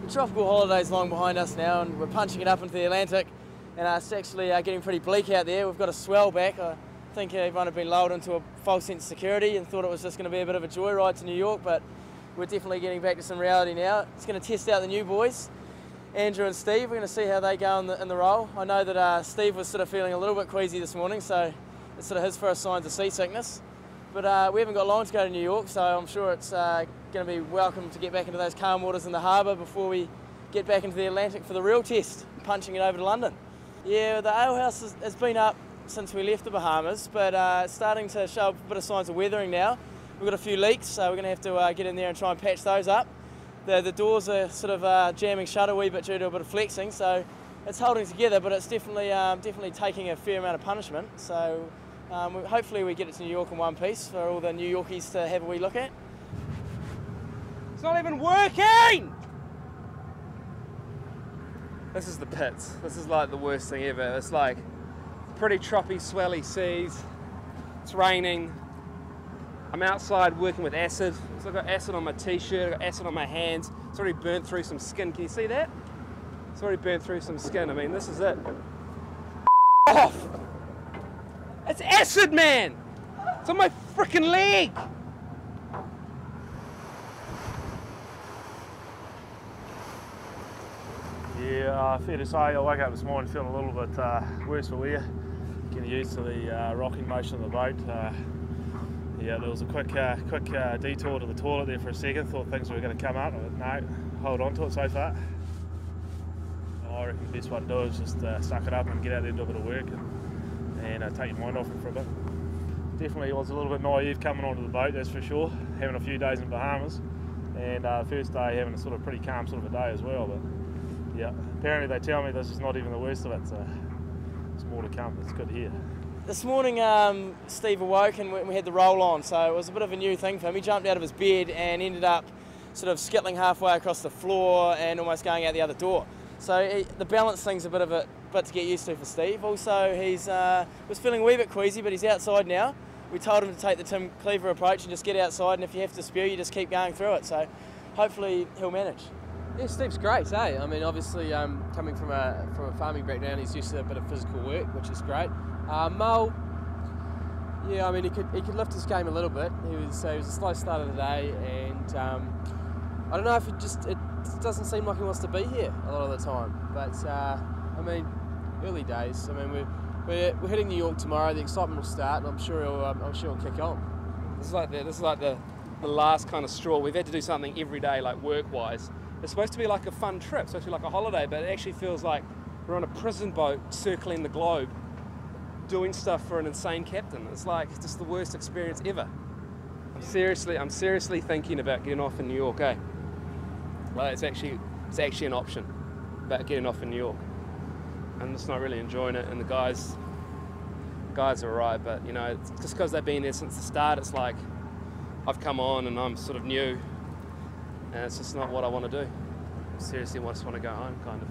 The tropical holiday's long behind us now, and we're punching it up into the Atlantic, and it's actually getting pretty bleak out there. We've got a swell back. I think everyone had been lulled into a false sense of security and thought it was just going to be a bit of a joyride to New York, but we're definitely getting back to some reality now. It's going to test out the new boys, Andrew and Steve. We're going to see how they go in the role. I know that Steve was sort of feeling a little bit queasy this morning, so it's sort of his first signs of seasickness. But we haven't got long to go to New York, so I'm sure it's going to be welcome to get back into those calm waters in the harbour before we get back into the Atlantic for the real test, punching it over to London. Yeah, the alehouse has been up since we left the Bahamas, but it's starting to show a bit of signs of weathering now. We've got a few leaks, so we're going to have to get in there and try and patch those up. The doors are sort of jamming shut a wee bit due to a bit of flexing, so it's holding together, but it's definitely taking a fair amount of punishment. So hopefully we get it to New York in one piece for all the New Yorkies to have a wee look at. It's not even working! This is the pits. This is like the worst thing ever. It's like pretty troppy, swelly seas. It's raining. I'm outside working with acid. So I've got acid on my t-shirt, I've got acid on my hands. It's already burnt through some skin. Can you see that? It's already burnt through some skin. I mean, this is it. Off! It's acid, man! It's on my freaking leg! Yeah, fair to say, I woke up this morning feeling a little bit worse for wear. Getting used to the rocking motion of the boat. Yeah, there was a quick detour to the toilet there for a second. Thought things were going to come up, but no, hold on to it so far. I reckon the best one to do is just suck it up and get out there and do a bit of work and take your mind off it for a bit. Definitely was a little bit naive coming onto the boat, that's for sure. Having a few days in Bahamas, and first day having a sort of pretty calm sort of a day as well. But yeah, apparently they tell me this is not even the worst of it, so it's more to come. It's good to hear. This morning Steve awoke and we had the roll on, so it was a bit of a new thing for him. He jumped out of his bed and ended up sort of skittling halfway across the floor and almost going out the other door. So the balance thing's a bit to get used to for Steve. Also, he's was feeling a wee bit queasy, but he's outside now. We told him to take the Tim Cleaver approach and just get outside, and if you have to spew, you just keep going through it. So hopefully he'll manage. Yeah, Steve's great, eh? I mean, obviously, coming from a farming background, he's used to a bit of physical work, which is great. Mul, yeah, I mean, he could lift his game a little bit. He was a slow start of the day, and I don't know if it doesn't seem like he wants to be here a lot of the time. But I mean, early days. I mean, we're heading to New York tomorrow. The excitement will start, and I'm sure he'll kick on. This is like the last kind of straw. We've had to do something every day, like work-wise. It's supposed to be like a fun trip, it's supposed to be like a holiday, but it actually feels like we're on a prison boat circling the globe, doing stuff for an insane captain. It's like just the worst experience ever. I'm seriously thinking about getting off in New York, eh? Like it's actually an option about getting off in New York. I'm just not really enjoying it, and the guys are alright, but you know, just because they've been there since the start, it's like I've come on and I'm sort of new. And it's just not what I want to do. Seriously, I just want to go home, kind of.